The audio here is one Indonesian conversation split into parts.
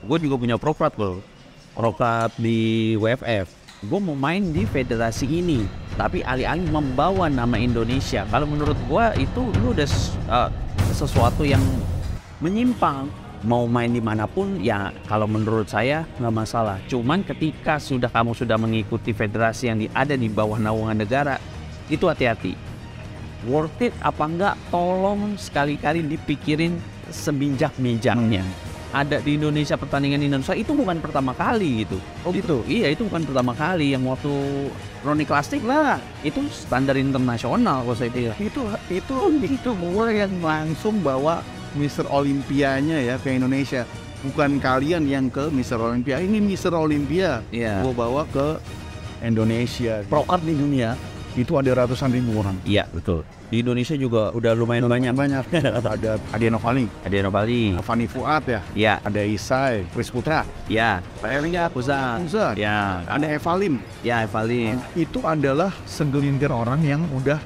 Gue juga punya pro card loh, pro card di WFF. Gue mau main di federasi ini, tapi alih-alih membawa nama Indonesia. Kalau menurut gue itu lu udah sesuatu yang menyimpang. Mau main dimanapun ya, kalau menurut saya nggak masalah. Cuman ketika kamu sudah mengikuti federasi yang ada di bawah naungan negara, itu hati-hati. Worth it apa enggak? Tolong sekali-kali dipikirin seminjak-minjaknya. Ada di Indonesia, pertandingan Indonesia itu bukan pertama kali gitu. Oh gitu? Iya, itu bukan pertama kali. Yang waktu Roni Klasik lah, itu standar internasional kalau saya pikir. Itu gue yang langsung bawa Mr. Olympianya ya ke Indonesia. Bukan kalian yang ke Mr. Olympia. Ini Mr. Olympia. Iya. Gue bawa ke Indonesia. Pro card di dunia itu ada ratusan ribu orang. Iya, betul. Di Indonesia juga udah lumayan banyak. Ada Adiano Vali, Fani Fuad ya. Iya. Ada Isai, Chris Putra. Iya. Pak Pusat. Ya. Ada Evalim. Ya, Evalim. Itu adalah segelintir orang yang udah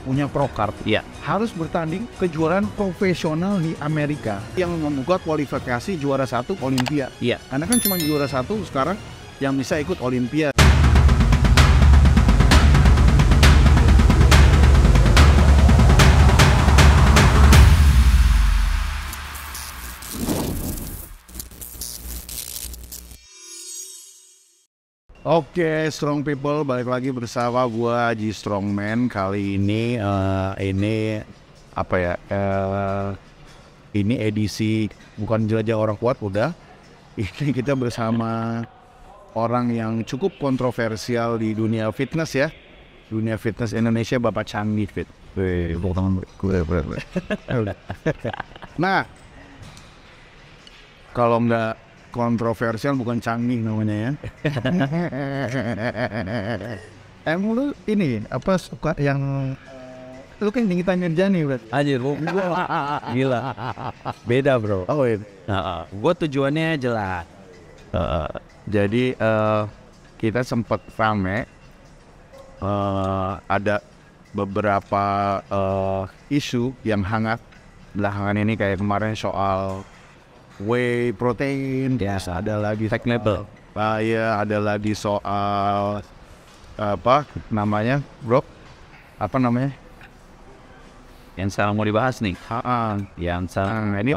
punya pro card. Iya. Harus bertanding kejuaraan profesional di Amerika yang membuka kualifikasi juara 1 Olimpia. Iya. Karena kan cuma juara 1 sekarang yang bisa ikut Olimpia. Oke, Strong People, balik lagi bersama gua Haji Strongman. Kali ini apa ya? Ini edisi bukan jelajah orang kuat udah. Ini kita bersama orang yang cukup kontroversial di dunia fitness ya. Dunia fitness Indonesia, Bapak Canggih Fit. Nah, kalau nggak kontroversial bukan canggih namanya ya. Emang lu ini apa suka yang lu kan Nikita Mirjani berarti? Anjir, gua gila. Beda, bro. Oh iya. Gua tujuannya jelas. Jadi kita sempat rame ada beberapa isu yang hangat belakangan ini, kayak kemarin soal whey protein, Ya, ada lagi fake label. ya, ada lagi soal apa namanya, bro? Apa namanya? Yang sekarang mau dibahas nih. Yang sekarang Ini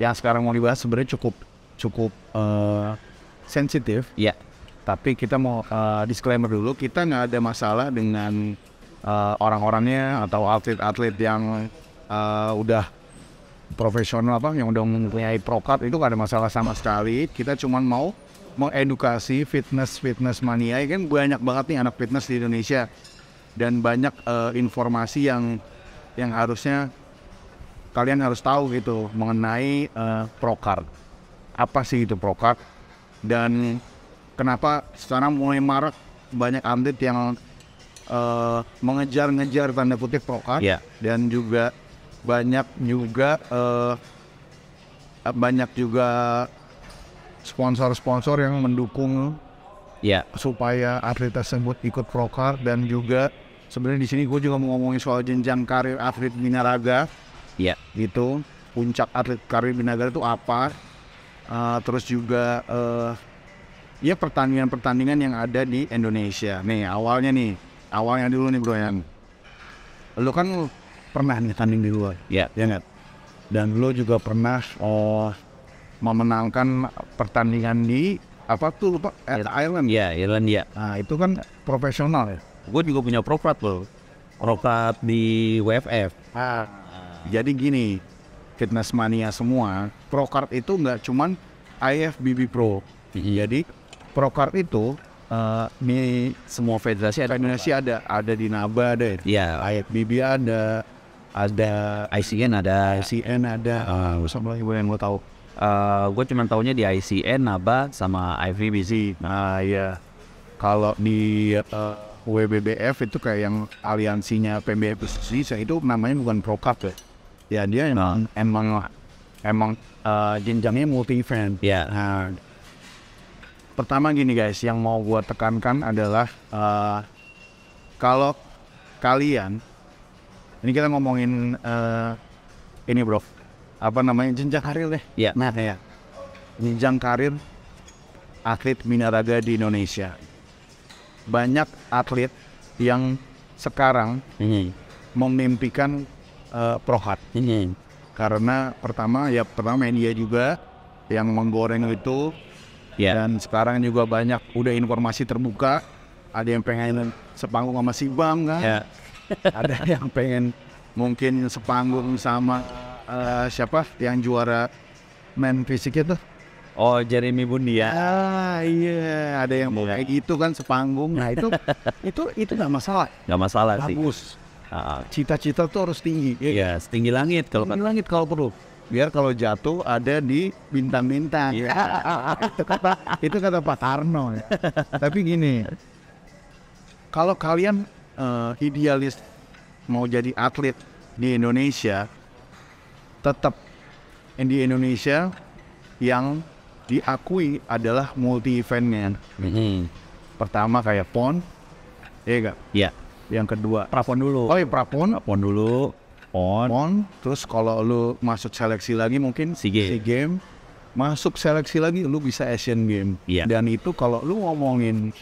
yang sekarang mau dibahas sebenarnya cukup sensitif. Iya. Tapi kita mau disclaimer dulu, kita nggak ada masalah dengan orang-orangnya atau atlet-atlet yang udah profesional yang udah mempunyai pro card, itu gak ada masalah sama sekali. Kita cuma mau mengedukasi fitness mania. Kan banyak banget nih anak fitness di Indonesia, dan banyak informasi yang harusnya kalian harus tahu gitu mengenai pro card. Apa sih itu pro card, dan kenapa sekarang mulai marak banyak atlet yang mengejar-ngejar tanda kutip pro card. Iya. Dan juga banyak juga sponsor-sponsor yang mendukung Iya. supaya atlet tersebut ikut pro card. Dan juga sebenarnya di sini gue juga mau ngomongin soal jenjang karir atlet binaraga. Iya. Gitu, puncak atlet karir binaraga itu apa? Terus juga ya pertandingan-pertandingan yang ada di Indonesia. Nih awalnya dulu nih bro, yang lu kan pernah nih tanding di luar, Iya. ya nggak? Dan lo juga pernah memenangkan pertandingan di apa tuh lupa, Ireland. Iya, Ireland ya. Nah itu kan profesional ya. Gue juga punya pro card loh. Pro card di WFF. Jadi gini, fitness mania semua, pro card itu nggak cuman IFBB Pro. Jadi pro card itu di Semua federasi ada. Indonesia ada di NABA ada, Iya. IFBB ada ICN ada. ICN ada. Sama lagi yang gue tahu. Gue cuma taunya di ICN, NABA, sama IFBB. Nah ya, kalau di WBBF itu kayak yang aliansinya PBF itu namanya bukan pro card ya. Ya dia emang jenjangnya multi event. Iya. Nah, pertama gini guys, yang mau gue tekankan adalah kalau kalian, ini kita ngomongin ini bro, apa namanya, jenjang karir deh. Iya. Nah ya, jenjang karir atlet binaraga di Indonesia. Banyak atlet yang sekarang memimpikan Pro-Hat. Karena pertama media juga yang menggoreng itu. Dan sekarang juga banyak udah informasi terbuka. Ada yang pengen sepanggung sama si Bang kan. Ada yang pengen mungkin sepanggung sama siapa yang juara main fisiknya tuh. Oh, Jeremy Bundia. Iya, ada yang mau kayak gitu kan sepanggung. Nah itu nggak masalah. Nggak masalah sih. Bagus. Cita-cita tuh harus tinggi. Iya, setinggi langit kalau Tinggi langit kalau perlu. Biar kalau jatuh ada di bintang-bintang. Itu kata Pak Tarno. Ya. Tapi gini, kalau kalian idealis mau jadi atlet di Indonesia, tetap di Indonesia yang diakui adalah multi eventnya. Pertama kayak PON, iya gak? Iya. Yang kedua Prapon dulu. Oh iya Prapon. Prapon dulu. PON. Terus kalau lu masuk seleksi lagi mungkin SEA Games. Masuk seleksi lagi lu bisa Asian Games. Iya. Dan itu kalau lu ngomongin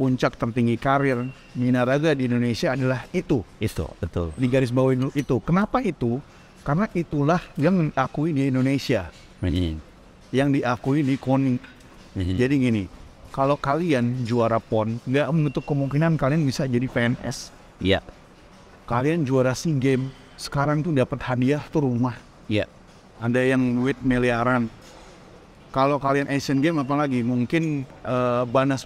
puncak tertinggi karir binaraga di Indonesia adalah itu. Itu, betul. Di garis bawah itu. Kenapa itu? Karena itulah yang diakui di Indonesia. Yang diakui di KONI. Jadi gini, kalau kalian juara PON, nggak menutup kemungkinan kalian bisa jadi PNS. Iya. Kalian juara SEA Games, sekarang tuh dapat hadiah tuh rumah. Iya. Ada yang duit miliaran. Kalau kalian Asian Games apalagi, mungkin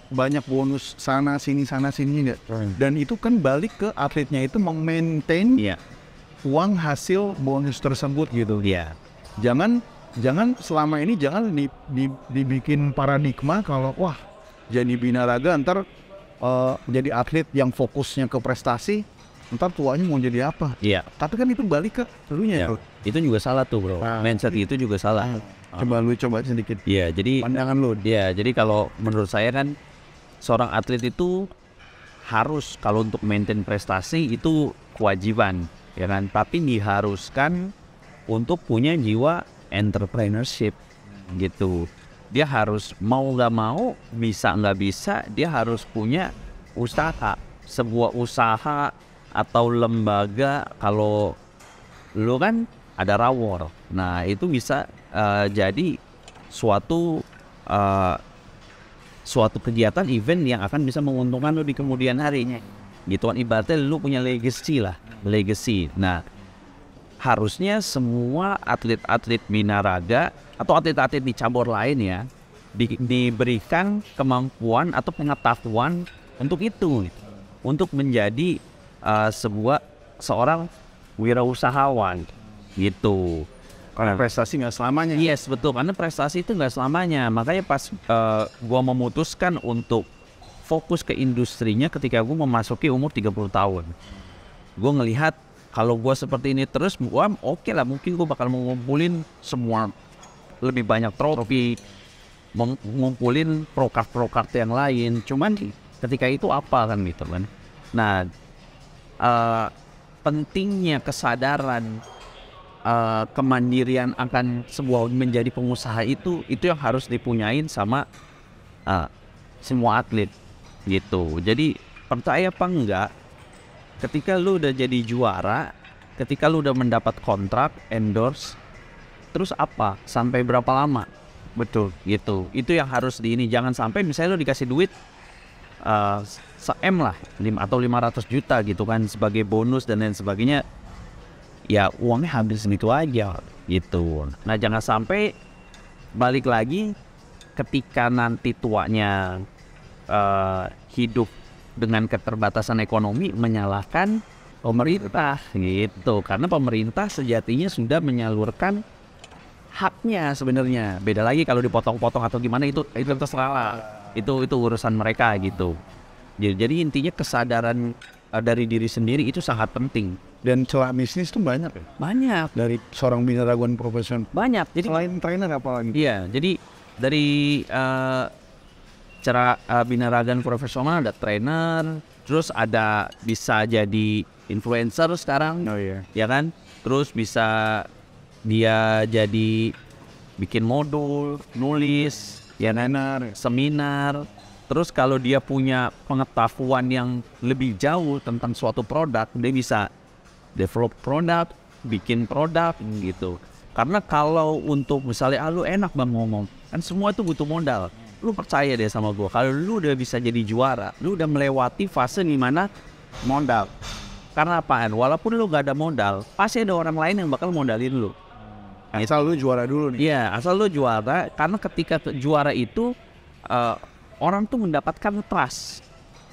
banyak bonus sana sini enggak. Dan itu kan balik ke atletnya itu memaintain uang hasil bonus tersebut gitu. Iya. Jangan selama ini dibikin paradigma kalau wah jadi binaraga ntar jadi atlet yang fokusnya ke prestasi, ntar tuanya mau jadi apa? Iya. Tapi kan itu balik ke dulunya. Itu juga salah tuh bro. Mindset itu juga salah. Coba sedikit. Iya, jadi pandangan lu. Iya, jadi kalau menurut saya kan seorang atlet itu harus kalau untuk maintain prestasi itu kewajiban, ya kan? Tapi diharuskan untuk punya jiwa entrepreneurship gitu. Dia harus mau nggak mau, bisa nggak bisa, dia harus punya usaha, sebuah usaha atau lembaga. Kalau lu kan ada Rawor, nah itu bisa jadi suatu kegiatan event yang akan bisa menguntungkan lu di kemudian harinya. Gitu kan, ibaratnya lu punya legacy. Nah, harusnya semua atlet-atlet binaraga atau atlet-atlet di cabur lain ya diberikan kemampuan atau pengetahuan untuk itu, untuk menjadi seorang wirausahawan gitu. Karena prestasi nggak selamanya. Yes, betul, karena prestasi itu nggak selamanya. Makanya pas gua memutuskan untuk fokus ke industrinya ketika gua memasuki umur 30 tahun, gua ngelihat kalau gue seperti ini terus, oke lah, mungkin gue bakal mengumpulin semua lebih banyak trofi, mengumpulin pro-card yang lain. Cuman ketika itu apa kan gitu kan. Nah, pentingnya kesadaran kemandirian akan sebuah menjadi pengusaha itu yang harus dipunyain sama semua atlet gitu. Jadi percaya apa enggak, ketika lu udah jadi juara, ketika lu udah mendapat kontrak, endorse, terus apa? Sampai berapa lama? Betul, gitu. Itu yang harus jangan sampai misalnya lu dikasih duit se-M lah, atau 500 juta gitu kan sebagai bonus dan lain sebagainya. Ya uangnya habis gitu aja gitu. Nah, jangan sampai balik lagi ketika nanti tuanya hidup dengan keterbatasan ekonomi menyalahkan pemerintah gitu, karena pemerintah sejatinya sudah menyalurkan haknya sebenarnya. Beda lagi kalau dipotong-potong atau gimana, itu terserah, itu urusan mereka gitu. Jadi intinya kesadaran dari diri sendiri itu sangat penting. Dan celah bisnis tuh banyak ya? Banyak. Dari seorang binaragawan profesional. Banyak. Jadi selain trainer apa lagi? Iya, jadi dari cara binaragaan profesional ada trainer, terus ada bisa jadi influencer sekarang, oh iya, ya kan? Terus bisa dia jadi bikin modul, nulis, ya seminar. Terus kalau dia punya pengetahuan yang lebih jauh tentang suatu produk, dia bisa develop produk, bikin produk gitu. Karena kalau untuk misalnya lu enak bang ngomong, kan semua itu butuh modal. Lu percaya deh sama gua, kalau lu udah bisa jadi juara, lu udah melewati fase dimana modal. Karena apaan? Walaupun lu gak ada modal, pasti ada orang lain yang bakal modalin lu. Asal lu juara dulu nih. Iya, asal lu juara. Karena ketika juara itu orang tuh mendapatkan trust.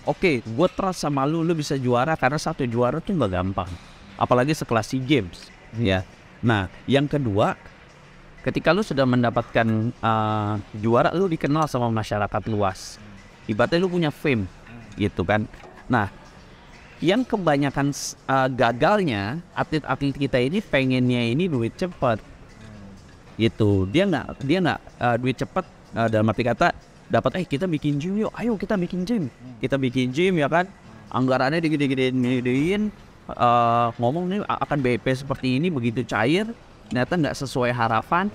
Oke, gue trust sama lu bisa juara, karena satu juara tuh gak gampang. Apalagi sekelas SEA Games. Ya. Nah, yang kedua, ketika lu sudah mendapatkan juara, lu dikenal sama masyarakat luas. Ibaratnya lu punya fame, gitu kan. Nah, yang kebanyakan gagalnya atlet-atlet kita ini pengennya ini duit cepat, gitu. Dia nggak duit cepat dalam arti kata dapat kita bikin gym yuk, ayo kita bikin gym ya kan. Anggarannya digedein, ngomong nih akan BP seperti ini, begitu cair ternyata nggak sesuai harapan,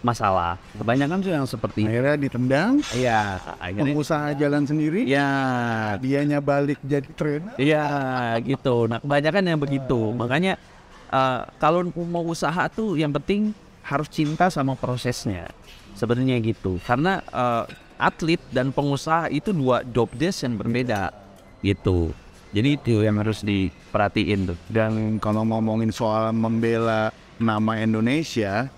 masalah. Kebanyakan tuh yang seperti akhirnya ditendang. Iya, pengusaha jalan sendiri. Ya, dianya balik jadi trainer. Iya, gitu. Nah, kebanyakan yang begitu. Makanya kalau mau usaha tuh yang penting harus cinta sama prosesnya. Sebenarnya gitu. Karena atlet dan pengusaha itu dua job desk yang berbeda. Gitu. Jadi itu yang harus diperhatiin tuh. Dan kalau ngomongin soal membela nama Indonesia,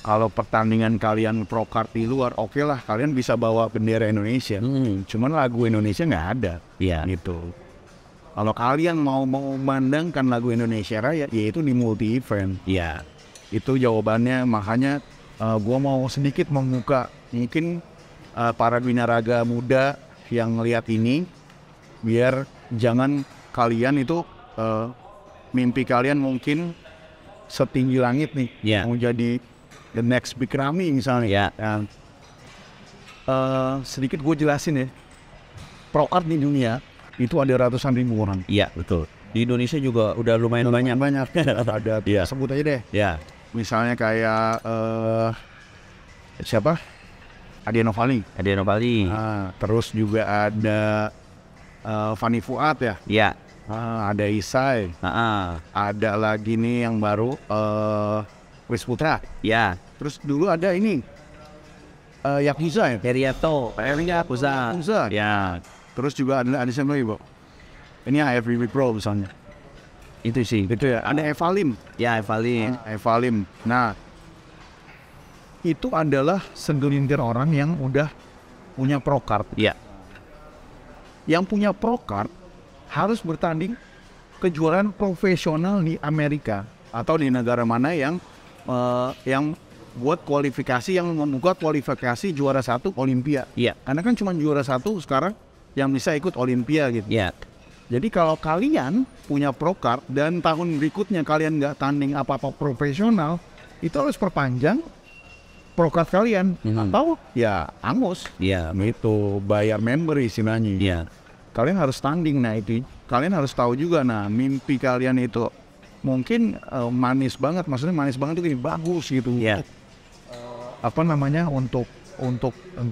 kalau pertandingan kalian pro kart di luar, oke lah kalian bisa bawa bendera Indonesia. Cuman lagu Indonesia nggak ada. Iya. Gitu. Kalau kalian mau memandangkan lagu Indonesia Raya, yaitu di multi event. Iya. Itu jawabannya. Makanya gue mau sedikit membuka mungkin para binaraga muda yang ngelihat ini, biar jangan kalian itu mimpi kalian mungkin setinggi langit nih. Yeah. Mau jadi the next big Rami misalnya. Yeah. Sedikit gue jelasin ya. Pro art di dunia itu ada ratusan ribu orang. Iya, betul. Di Indonesia juga udah lumayan banyak. Ada, yeah. Sebut aja deh. Ya. Misalnya kayak siapa? Adi Novali. Terus juga ada Fani Fuad ya. Iya. Ada Isai. Ada lagi nih yang baru Chris Putra. Ya. Terus dulu ada ini Yakuza ya. Heriato. Yakuza. Ya. Terus juga ada siapa lagi, Bo? Ini AFBB Pro misalnya. Itu sih. Itu ya. Ada Evalim. Ya, Evalim. Nah, itu adalah segelintir orang yang udah punya pro card. Iya. Yang punya pro card harus bertanding kejuaraan profesional di Amerika atau di negara mana yang buat kualifikasi, yang membuka kualifikasi juara satu Olimpia. Iya. Karena kan cuma juara satu sekarang yang bisa ikut Olimpia gitu. Iya. Jadi kalau kalian punya pro card dan tahun berikutnya kalian nggak tanding apa-apa profesional, itu harus perpanjang pro card kalian. Atau ya angus. Iya. Itu bayar member istilahnya. Iya. Kalian harus tanding. Nah itu kalian harus tahu juga. Nah mimpi kalian itu mungkin manis banget. Maksudnya manis banget itu bagus gitu. Iya. Apa namanya untuk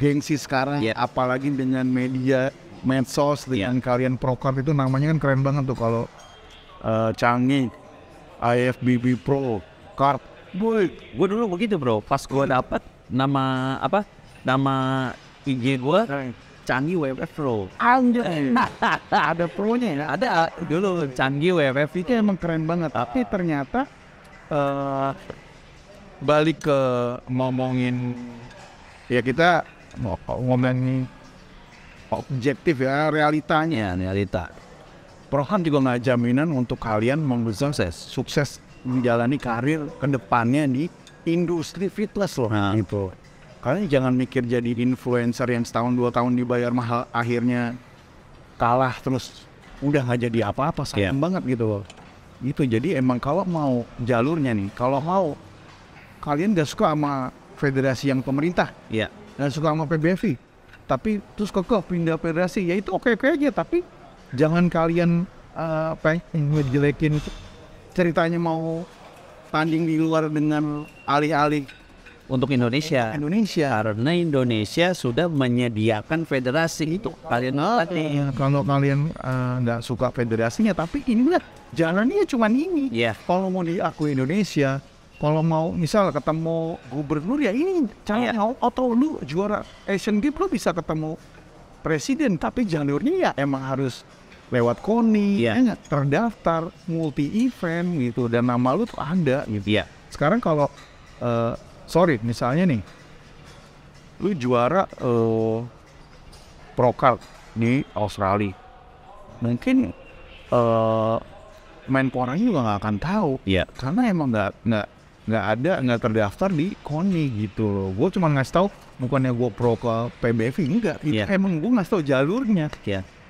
gengsi sekarang. Iya. Apalagi dengan media medsos dengan kalian pro card itu namanya kan keren banget tuh. Kalau Canggih, IFBB Pro Card, boy, gue dulu begitu bro. Pas gue dapet nama IG gue Canggih WFF Pro. Anjay, ada pronya ya? Ada dulu Canggih WFF itu emang keren banget. Tapi ternyata balik ke ngomongin, ya kita ngomongin objektif ya, realitanya. Realita. Pro kan juga nggak jaminan untuk kalian sukses menjalani karir kedepannya di industri fitness loh. Nah. Gitu. Kalian jangan mikir jadi influencer yang setahun 2 tahun dibayar mahal, akhirnya kalah terus udah nggak jadi apa-apa, sayang banget gitu loh. Gitu. Jadi emang kalau mau jalurnya nih, kalau mau kalian gak suka sama federasi yang pemerintah, gak suka sama PBFI, tapi terus kekeh pindah federasi, ya itu oke aja. Tapi jangan kalian ngejelekin ceritanya mau tanding di luar dengan alih-alih untuk Indonesia. Karena Indonesia sudah menyediakan federasi itu. Kalian tadi. Kalau kalian nggak suka federasinya, tapi ini lihat jalannya cuma ini. Iya. Kalau mau diakui Indonesia, kalau mau misal ketemu gubernur ya ini caranya. Atau lu juara Asian Games lu bisa ketemu presiden, tapi jalurnya ya emang harus lewat KONI, terdaftar multi event gitu, dan nama lu tuh ada gitu. Iya. Sekarang kalau misalnya nih, lu juara Pro Kart di Australia, mungkin Menporanya juga nggak akan tahu, karena emang nggak terdaftar di KONI gitu loh. Gue cuma ngasih tahu, bukannya gue pro ke PBFI, enggak, itu emang gue ngasih tahu jalurnya,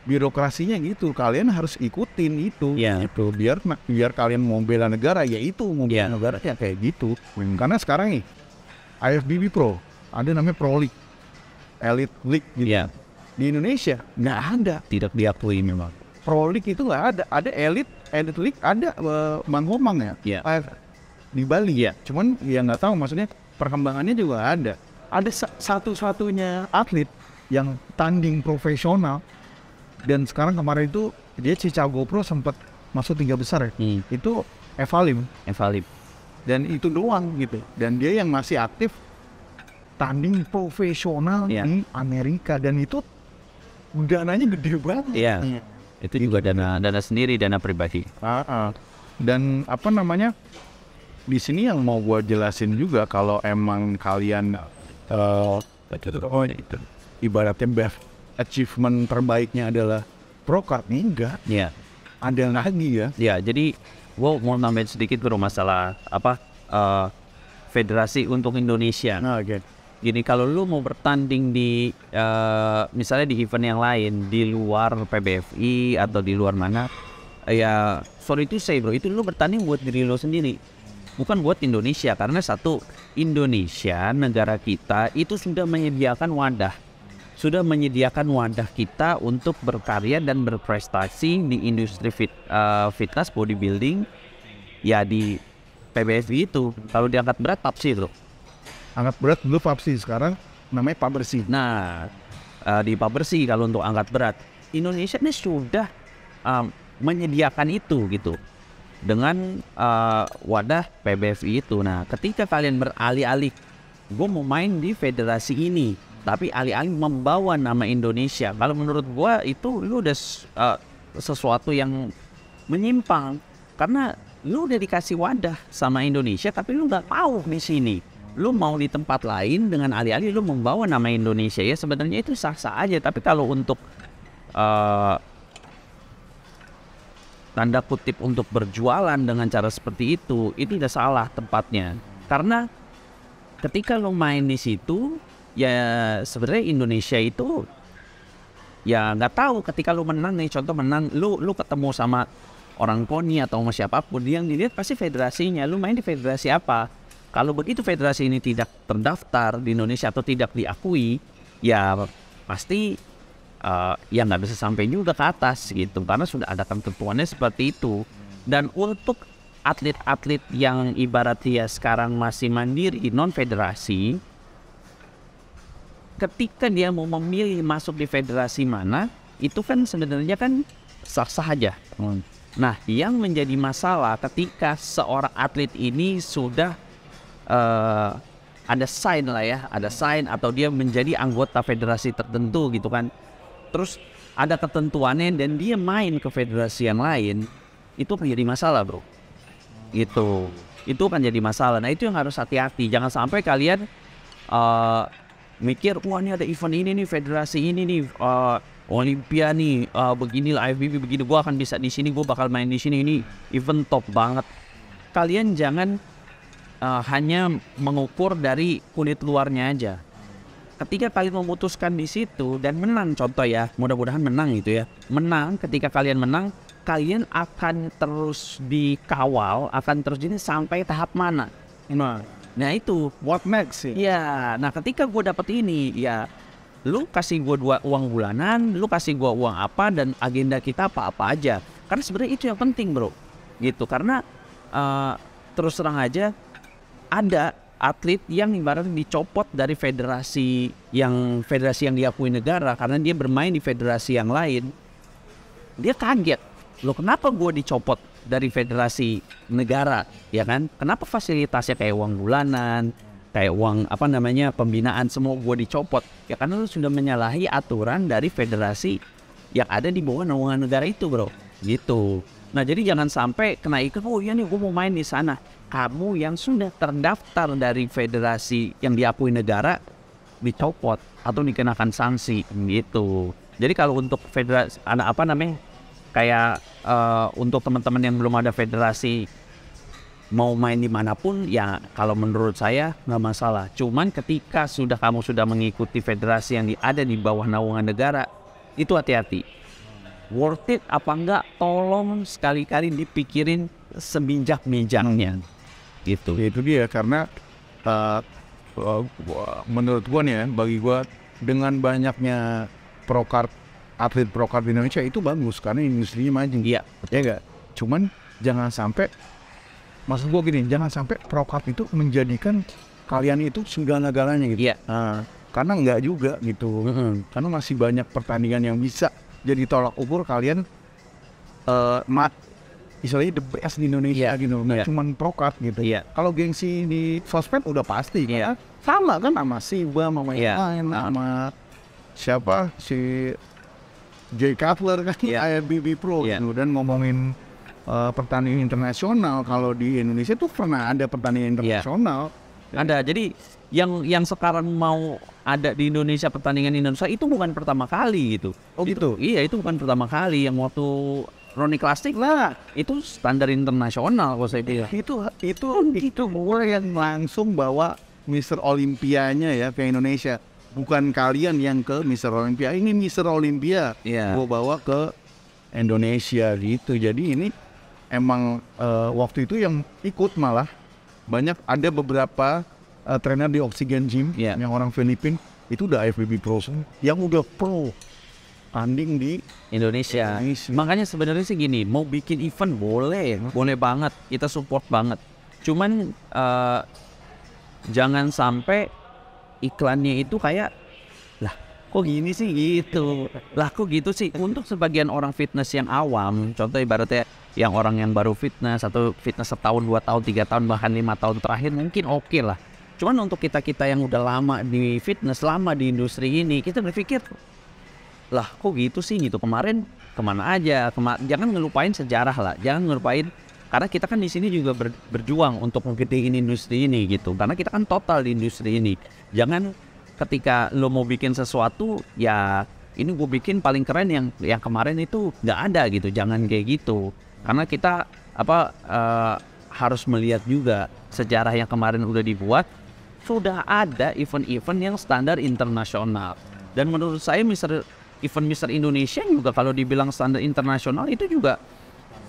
birokrasinya gitu. Kalian harus ikutin itu, gitu. Biar kalian mau bela negara, ya itu mau bela negara ya kayak gitu. Karena sekarang nih IFBB Pro ada namanya Pro League, Elite League gitu. Di Indonesia nggak ada, Tidak diakui memang. Pro League itu nggak ada. Ada Elite League ada Bang Komang ya, di Bali ya. Cuman ya nggak tahu, maksudnya perkembangannya juga ada. Ada satu-satunya atlet yang tanding profesional, dan sekarang kemarin itu dia Chicago Pro sempat masuk 3 besar ya. Itu Evalim. Dan itu doang gitu. Dan dia yang masih aktif tanding profesional di Amerika, dan itu dananya gede banget. Itu juga dana sendiri, dana pribadi. Dan apa namanya, di sini yang mau gue jelasin juga, kalau emang kalian ibaratnya best achievement terbaiknya adalah Pro Kart, enggak. Ada lagi ya. Jadi gue mau nambahin sedikit bro, masalah federasi untuk Indonesia. Gini, kalau lu mau bertanding di misalnya di event yang lain di luar PBFI atau di luar mana, ya sorry to say bro, itu lu bertanding buat diri lu sendiri, bukan buat Indonesia. Karena satu, Indonesia negara kita itu sudah menyediakan wadah kita untuk berkarya dan berprestasi di industri fitness bodybuilding ya di PBFI itu. Kalau diangkat berat PAPSI bro. Angkat berat dulu PAPSI, sekarang namanya PABERSI. Nah, di PABERSI kalau untuk angkat berat, Indonesia ini sudah menyediakan itu gitu dengan wadah PBFI itu. Nah, ketika kalian beralih-alih, gue mau main di federasi ini, tapi alih-alih membawa nama Indonesia, kalau menurut gue itu lu udah sesuatu yang menyimpang. Karena lu udah dikasih wadah sama Indonesia, tapi lu nggak mau di sini. Lu mau di tempat lain dengan alih-alih lu membawa nama Indonesia, ya sebenarnya itu sah-sah aja. Tapi kalau untuk tanda kutip untuk berjualan dengan cara seperti itu udah salah tempatnya. Karena ketika lu main di situ, ya sebenarnya Indonesia itu ya nggak tahu. Ketika lu menang nih, contoh menang, lu ketemu sama orang KONI atau sama siapapun, yang dilihat pasti federasinya. Lu main di federasi apa? Kalau begitu federasi ini tidak terdaftar di Indonesia atau tidak diakui, ya pasti ya nggak bisa sampai juga ke atas gitu, karena sudah ada ketentuannya seperti itu. Dan untuk atlet-atlet yang ibarat dia sekarang masih mandiri non federasi, ketika dia mau memilih masuk di federasi mana, itu kan sebenarnya kan sah-sah aja. Nah, yang menjadi masalah ketika seorang atlet ini sudah ada sign atau dia menjadi anggota federasi tertentu gitu kan, terus ada ketentuannya dan dia main ke federasi yang lain, itu akan jadi masalah bro. Itu akan jadi masalah. Nah, itu yang harus hati-hati. Jangan sampai kalian mikir, wah ini ada event ini nih, federasi ini nih, Olimpia nih, beginilah IFBB begini, gue akan bisa di sini, gue bakal main di sini, ini event top banget. Kalian jangan hanya mengukur dari kulit luarnya aja. Ketika kalian memutuskan di situ dan menang, contoh ya, mudah-mudahan menang gitu ya. Menang, ketika kalian menang, kalian akan terus dikawal, akan terus ini sampai tahap mana. Nah itu what next sih? Ya, nah ketika gue dapet ini, ya lu kasih gue uang bulanan, lu kasih gue uang apa, dan agenda kita apa-apa aja. Karena sebenarnya itu yang penting bro, gitu. Karena terus terang aja, ada atlet yang ibaratnya dicopot dari federasi yang diakui negara karena dia bermain di federasi yang lain. Dia kaget, loh kenapa gue dicopot dari federasi negara, ya kan? Kenapa fasilitasnya kayak uang bulanan, kayak uang pembinaan semua gue dicopot? Ya karena lu sudah menyalahi aturan dari federasi yang ada di bawah naungan negara itu, bro. Gitu. Nah jadi jangan sampai kena ikut, oh iya nih gue mau main di sana. Kamu yang sudah terdaftar dari federasi yang diakui negara dicopot atau dikenakan sanksi gitu. Jadi kalau untuk federasi kayak untuk teman-teman yang belum ada federasi mau main dimanapun, ya kalau menurut saya nggak masalah. Cuman ketika kamu sudah mengikuti federasi yang ada di bawah naungan negara, itu hati-hati. Worth it apa enggak, tolong sekali-kali dipikirin seminjak-minjaknya gitu. Itu dia, karena menurut gua nih ya, bagi gua dengan banyaknya atlet pro kart di Indonesia itu bagus karena industrinya maju. Iya, ya enggak? Cuman jangan sampai, maksud gua gini, jangan sampai pro kart itu menjadikan kalian itu segala-galanya gitu. Iya. Karena enggak juga gitu. Karena masih banyak pertandingan yang bisa jadi tolak ukur kalian istilahnya the best di Indonesia gitu. Nggak cuman pro kart gitu. Kalau gengsi di sosmed udah pasti kan. Sama kan sama Siwa, sama lain, sama siapa si Jay Cutler kan, IFBB Pro gitu. Dan ngomongin pertandingan internasional, kalau di Indonesia tuh pernah ada pertandingan internasional. Ada. Jadi yang sekarang mau ada di Indonesia, pertandingan Indonesia itu bukan pertama kali gitu. Oh gitu? Iya, itu bukan pertama kali. Yang waktu Roni Klasik lah, itu standar internasional kalau saya bilang. Itu gue yang langsung bawa Mr. Olympianya ya ke Indonesia. Bukan kalian yang ke Mr. Olympia, ini Mr. Olympia gue bawa ke Indonesia gitu. Jadi ini emang waktu itu yang ikut malah banyak, ada beberapa trainer di Oxygen Gym yang orang Filipina itu udah IFBB Pro yang udah pro tanding di Indonesia. Makanya sebenarnya sih gini, mau bikin event boleh banget, kita support banget. Cuman jangan sampai iklannya itu kayak, lah kok gini sih gitu, lah kok gitu sih. Untuk sebagian orang fitness yang awam, contoh ibaratnya yang orang yang baru fitness atau fitness setahun, 2 tahun, 3 tahun, bahkan 5 tahun terakhir mungkin oke lah. Cuman untuk kita yang udah lama di fitness, lama di industri ini, kita berpikir, lah kok gitu sih gitu, kemarin kemana aja, jangan ngelupain sejarah lah, jangan ngelupain, karena kita kan di sini juga berjuang untuk ngegedein industri ini gitu, karena kita kan total di industri ini. Jangan ketika lo mau bikin sesuatu, ya ini gue bikin paling keren yang kemarin itu nggak ada gitu, jangan kayak gitu. Karena kita harus melihat juga sejarah yang kemarin udah dibuat, sudah ada event-event yang standar internasional. Dan menurut saya event Mr. Indonesia juga kalau dibilang standar internasional, itu juga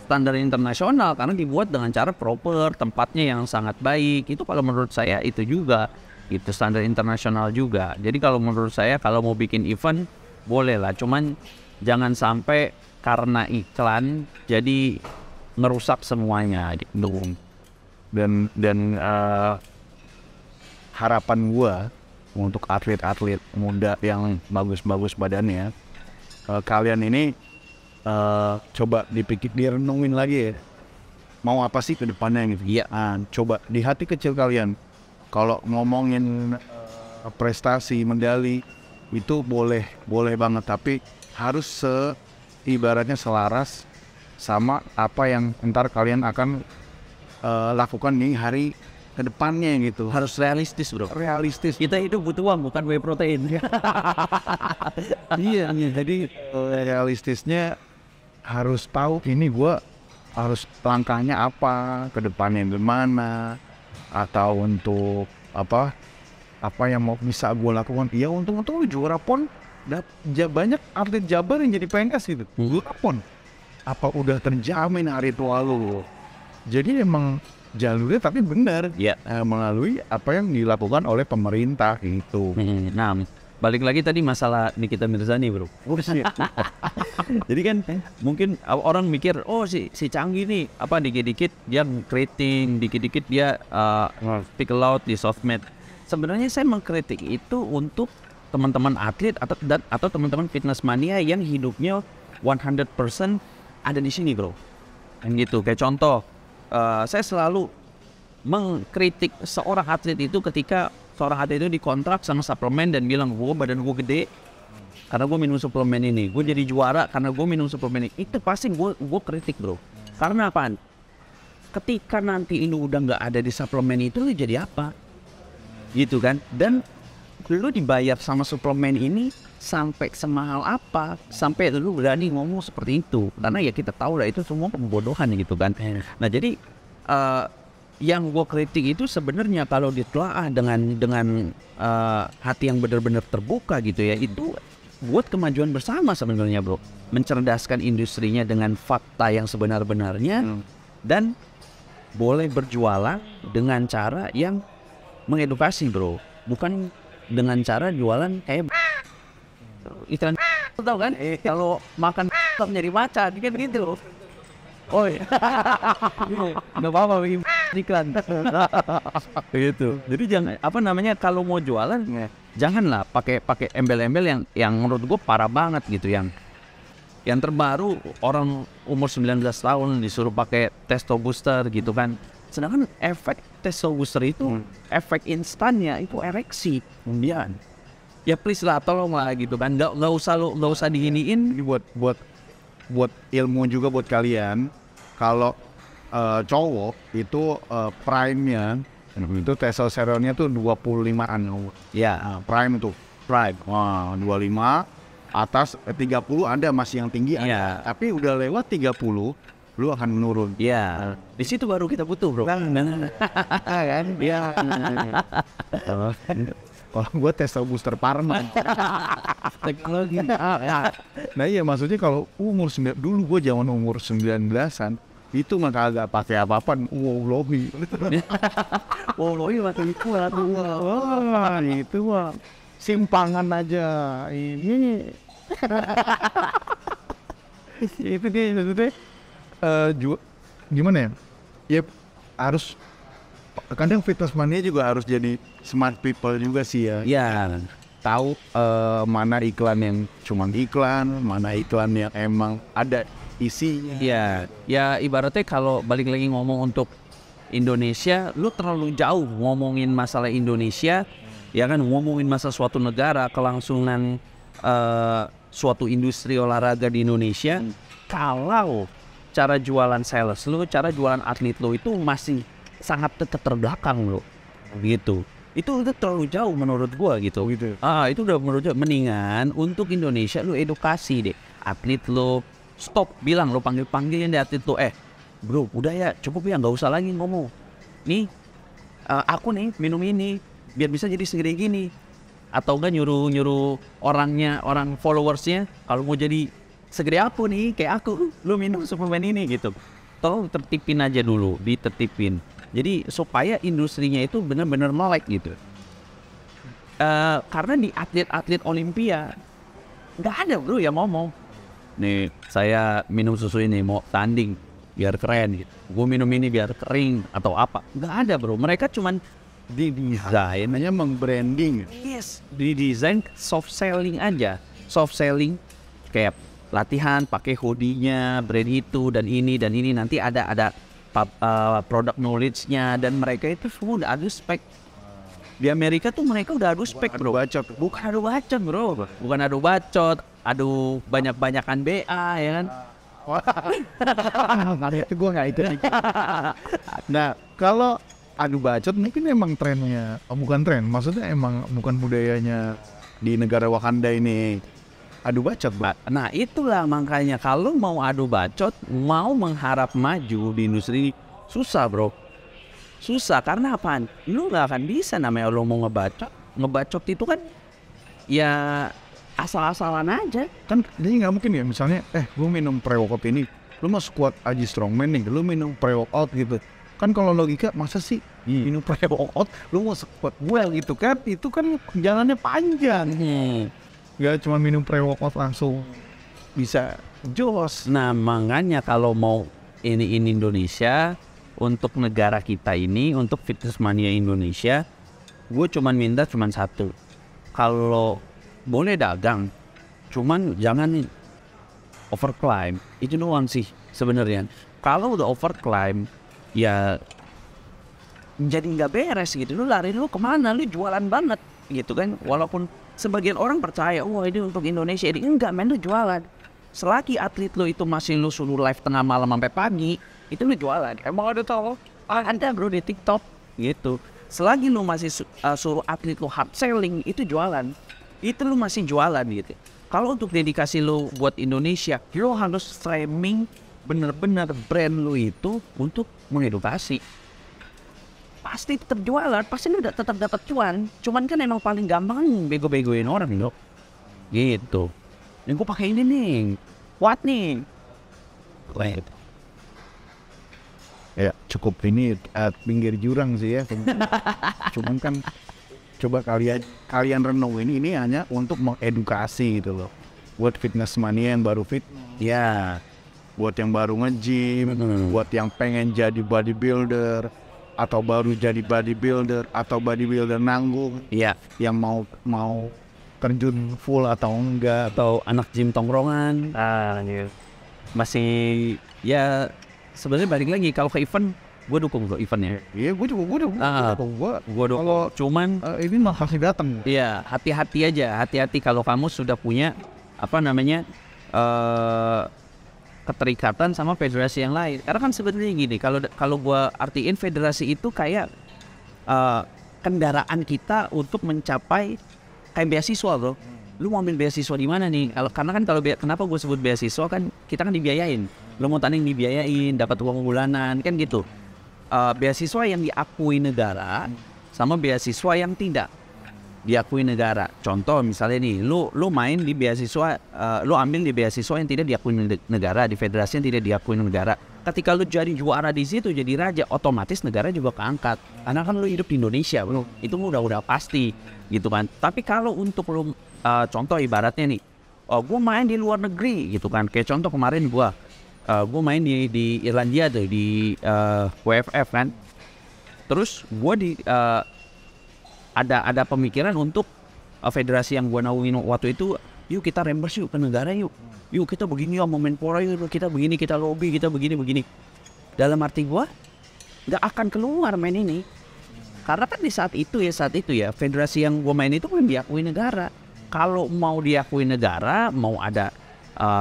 standar internasional karena dibuat dengan cara proper, tempatnya yang sangat baik. Itu kalau menurut saya itu juga itu standar internasional juga. Jadi kalau menurut saya kalau mau bikin event boleh lah, cuman jangan sampai karena iklan jadi ngerusak semuanya gitu. Dan harapan gua untuk atlet-atlet muda yang bagus-bagus badannya, kalian ini coba direnungin lagi ya, mau apa sih ke depannya gitu. Coba di hati kecil kalian, kalau ngomongin prestasi, medali itu boleh banget, tapi harus ibaratnya selaras sama apa yang ntar kalian akan lakukan di hari kedepannya gitu. Harus realistis bro. Realistis. Kita hidup butuh uang, bukan whey protein. Iya, jadi realistisnya harus tahu ini gua harus langkahnya apa, kedepannya gimana, atau untuk apa yang mau bisa gua lakukan. Iya, untung juara PON, banyak atlet Jabar yang jadi PNS gitu. Juara PON. Apa udah terjamin hari tua lu? Jadi emang jalurnya tapi benar melalui apa yang dilakukan oleh pemerintah gitu. Nah, balik lagi tadi masalah Nikita Mirzani bro. Jadi kan mungkin orang mikir, oh si Canggih nih apa dikit-dikit dia keriting, dikit-dikit dia speak loud di sosmed. Sebenarnya saya mengkritik itu untuk teman-teman atlet atau teman-teman fitness mania yang hidupnya 100% ada di sini bro. Dan gitu, kayak contoh, saya selalu mengkritik seorang atlet itu ketika seorang atlet itu dikontrak sama suplemen dan bilang, badan gue gede karena gue minum suplemen ini, gue jadi juara karena gue minum suplemen ini. Itu pasti gue kritik bro. Karena apaan? Ketika nanti lu udah nggak ada di suplemen itu, lu jadi apa? Gitu kan? Dan lu dibayar sama suplemen ini sampai semahal apa sampai lu berani ngomong seperti itu? Karena ya kita tahu lah itu semua pembodohan gitu kan. Nah jadi yang gue kritik itu sebenarnya kalau ditelaah dengan hati yang benar-benar terbuka gitu ya, itu buat kemajuan bersama sebenarnya bro. Mencerdaskan industrinya dengan fakta yang sebenar-benarnya dan boleh berjualan dengan cara yang mengedukasi bro, bukan dengan cara jualan kayak iklan. Tahu kan? Kalau makan nyari macan kan gitu loh. Oh iya. Nggak apa-apa bikin iklan. Gitu. Jadi jangan kalau mau jualan janganlah pakai embel-embel yang menurut gue parah banget gitu, yang terbaru orang umur 19 tahun disuruh pakai testo booster gitu kan. Sedangkan efek testo booster itu efek instannya itu ereksi kemudian. Ya please lah, tolong lah gitu kan. Nggak usah diginiin. Ini buat ilmu juga buat kalian. Kalau cowok itu prime-nya itu testosteronnya tuh 25-an. Ya, prime itu. Wah, 25 atas 30 ada masih yang tinggi ada. Tapi udah lewat 30 lu akan menurun. Ya, di situ baru kita butuh bro. Kan? Iya. Kalau gue testo booster parma. Teknologi. Nah iya, maksudnya kalau dulu gue zaman umur 19-an itu mah kagak pakai apa-apa. Lohi. Lohi waktu itu wah itu mah simpangan aja ini. Itu dia gimana ya? Ya harus, kadang fitness mania juga harus jadi smart people juga sih ya. Ya, tahu mana iklan yang cuma iklan, mana iklan yang emang ada isinya. Ya ibaratnya kalau balik lagi ngomong untuk Indonesia, lu terlalu jauh ngomongin masalah Indonesia, ya kan, ngomongin masalah suatu negara, kelangsungan suatu industri olahraga di Indonesia. Kalau cara jualan sales lu, cara jualan atlet lu itu masih sangat terbelakang lo, gitu. Itu udah terlalu jauh menurut gua gitu. Itu udah menurut gua mendingan untuk Indonesia lu edukasi deh atlet lo. Stop bilang lo panggil-panggilin deh atlet lo, bro udah ya cukup ya, nggak usah lagi ngomong. Nih aku nih minum ini biar bisa jadi segede gini, atau enggak nyuruh orang followersnya kalau mau jadi segede aku nih kayak aku, lu minum suplemen ini gitu. Tolong tertipin aja dulu, ditertipin. Jadi supaya industrinya itu benar-benar melek gitu. Karena di atlet-atlet Olimpia nggak ada bro yang ngomong, nih saya minum susu ini mau tanding biar keren gitu, gue minum ini biar kering atau apa. Nggak ada bro, mereka cuman didesain hanya mengbranding. Yes, didesain soft selling aja. Soft selling kayak latihan pakai hoodie-nya brand itu dan ini nanti ada product knowledge-nya, dan mereka itu semua udah adu spek. Di Amerika tuh mereka udah adu spek bro. Bukan adu bacot bro. Bukan adu bacot, adu banyak-banyakan BA ya kan. Itu gue nggak itu. Nah kalau adu bacot mungkin emang trennya, bukan tren, maksudnya emang bukan budayanya di negara Wakanda ini. Adu bacot, nah itulah makanya kalau mau adu bacot, mau mengharap maju di industri susah bro, susah. Karena apaan? Lu nggak akan bisa, namanya lu mau ngebacot itu kan ya asal-asalan aja kan. Jadi nggak mungkin ya misalnya lu minum pre-workout ini, lu mau squat aja strongman nih, lu minum pre-workout gitu kan. Kalau logika masa sih minum pre-workout, lu mau squat well gitu kan, itu kan jalannya panjang. Gak cuma minum pre-workout langsung bisa jos. Nah makanya kalau mau ini Indonesia, untuk negara kita ini, untuk Fitness Mania Indonesia, gue cuman minta satu, kalau boleh dagang, cuman jangan overclimb. Itu doang sih sebenarnya. Kalau udah overclimb, ya jadi nggak beres gitu. Lu lari lu kemana? Lu jualan banget gitu kan. Walaupun sebagian orang percaya, wah ini untuk Indonesia, ini enggak men, lu jualan. Selagi atlet lu itu masih lu suruh live tengah malam sampai pagi, itu lu jualan. Emang ada tau? Ada bro di TikTok gitu. Selagi lu masih suruh atlet lu hard selling, itu jualan. Itu lu masih jualan gitu. Kalau untuk dedikasi lu buat Indonesia, lu harus framing bener-bener brand lu itu untuk mengedukasi. Pasti tetap jualan, pasti lu tetap dapat cuan. Cuman kan emang paling gampang bego-begoin orang dong. Gitu. Yang gue pakai ini nih, kuat nih. Wait. Ya cukup ini pinggir jurang sih ya. Cuman kan coba kalian renungin, ini hanya untuk mengedukasi gitu loh. Buat fitness mania yang baru fit, Ya. buat yang baru nge-gym, buat yang pengen jadi bodybuilder, atau baru jadi bodybuilder, atau bodybuilder nanggung, Iya. yang mau terjun full atau enggak. Atau anak gym tongkrongan. Masih ya sebenarnya balik lagi kalau ke event, gue dukung kok eventnya. Iya, gue dukung. Gue dukung. Kalau Cuman ini mah pasti datang. iya, hati-hati aja, hati-hati kalau kamu sudah punya keterikatan sama federasi yang lain. Karena kan sebenarnya gini, kalau gua artiin federasi itu kayak kendaraan kita untuk mencapai kayak beasiswa bro. Lu mau ambil beasiswa di mana nih? Karena kan kenapa gue sebut beasiswa kan kita kan dibiayain. Lu mau tanding dibiayain, dapat uang bulanan kan gitu. Beasiswa yang diakui negara sama beasiswa yang tidak diakui negara. Contoh misalnya nih, lu main di beasiswa, lu ambil di beasiswa yang tidak diakui negara, di federasi yang tidak diakui negara. Ketika lu jadi juara di situ, jadi raja, otomatis negara juga keangkat. Karena kan lu hidup di Indonesia, bro. Itu udah pasti, gitu kan. Tapi kalau untuk lu, contoh ibaratnya nih, gue main di luar negeri, gitu kan. Kayak contoh kemarin gue main di Irlandia tuh, di WFF kan. Terus gue ada pemikiran untuk federasi yang gue naungin waktu itu, yuk kita reimburse yuk ke negara yuk kita begini ya, mau Menpora yuk, kita begini, kita lobby, kita begini. Dalam arti gue nggak akan keluar main ini, karena kan di saat itu ya federasi yang gue main itu belum diakui negara. Kalau mau diakui negara, mau ada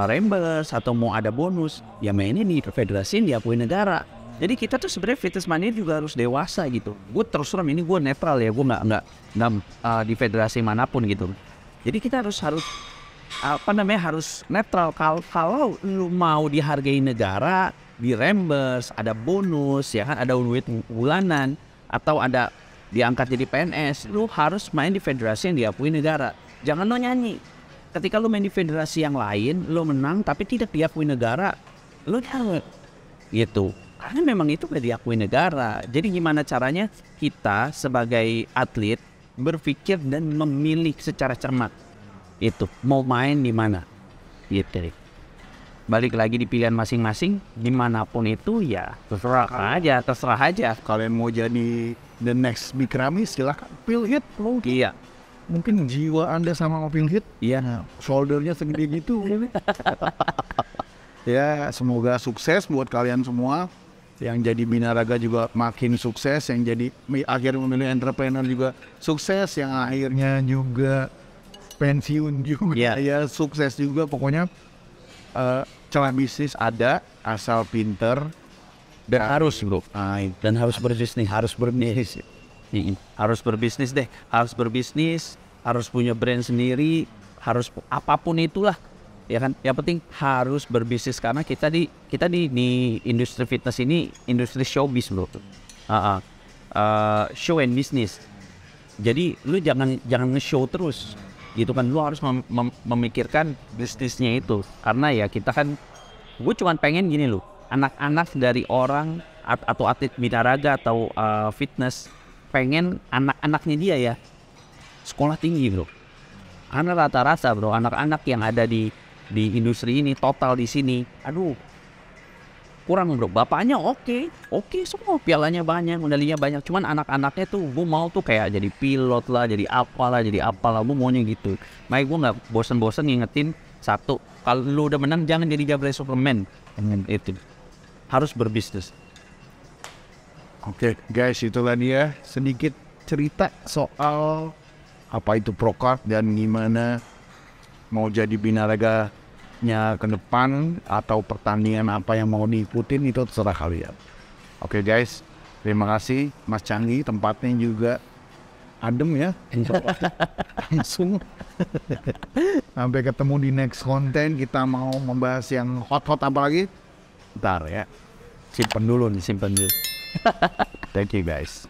reimburse atau mau ada bonus, ya main ini federasi yang diakui negara. Jadi kita tuh sebenarnya fitness mania juga harus dewasa gitu. Gue terus terang ini gue netral ya, gue nggak di federasi manapun gitu. Jadi kita harus netral. Kalau lu mau dihargai negara, di reimburse, ada bonus ya kan, ada duit bulanan atau ada diangkat jadi PNS, lu harus main di federasi yang diakui negara. Jangan lo nyanyi. Ketika lu main di federasi yang lain, lu menang tapi tidak diakui negara, lu jangan gitu. Karena memang itu gak diakui negara. Jadi gimana caranya kita sebagai atlet berpikir dan memilih secara cermat. Itu mau main di mana. Gitu. Balik lagi di pilihan masing-masing, dimanapun itu ya terserah aja. Kalian mau jadi the next big Ramy, silahkan feel hit. Iya. Mungkin jiwa Anda sama feel hit, Iya. shouldernya segede gitu. Ya, semoga sukses buat kalian semua. Yang jadi binaraga juga makin sukses, yang jadi akhirnya memilih entrepreneur juga sukses, yang akhirnya juga pensiun juga ya sukses juga. Pokoknya celah bisnis ada, asal pinter dan harus bro. Dan harus berbisnis, harus berbisnis, harus punya brand sendiri, harus apapun itulah. Ya kan, yang penting harus berbisnis karena kita di industri fitness ini industri showbiz bro, show and business. Jadi lu jangan nge-show terus, gitu kan. Lu harus memikirkan bisnisnya itu, karena ya kita kan, gue cuma pengen gini loh, anak-anak dari orang atau atlet binaraga atau fitness pengen anak-anaknya dia ya sekolah tinggi bro. Karena rata-rata bro anak-anak yang ada di industri ini total di sini, aduh kurang bro. Bapaknya oke semua, pialanya banyak, medalinya banyak, cuman anak-anaknya tuh gue mau tuh kayak jadi pilot lah, jadi apalah, gue maunya gitu. Makanya gue nggak bosen-bosen ngingetin satu, kalau lu udah menang jangan jadi Jablay suplemen, itu harus berbisnis. Oke, guys, itulah dia sedikit cerita soal apa itu Pro-Card dan gimana mau jadi binaraganya ke depan atau pertandingan apa yang mau diikutin itu terserah kalian. Oke guys, terima kasih Mas Canggih, tempatnya juga adem ya. Langsung. Sampai ketemu di next konten, kita mau membahas yang hot-hot apa lagi? Bentar ya. Simpen dulu nih. Simpen dulu. Thank you guys.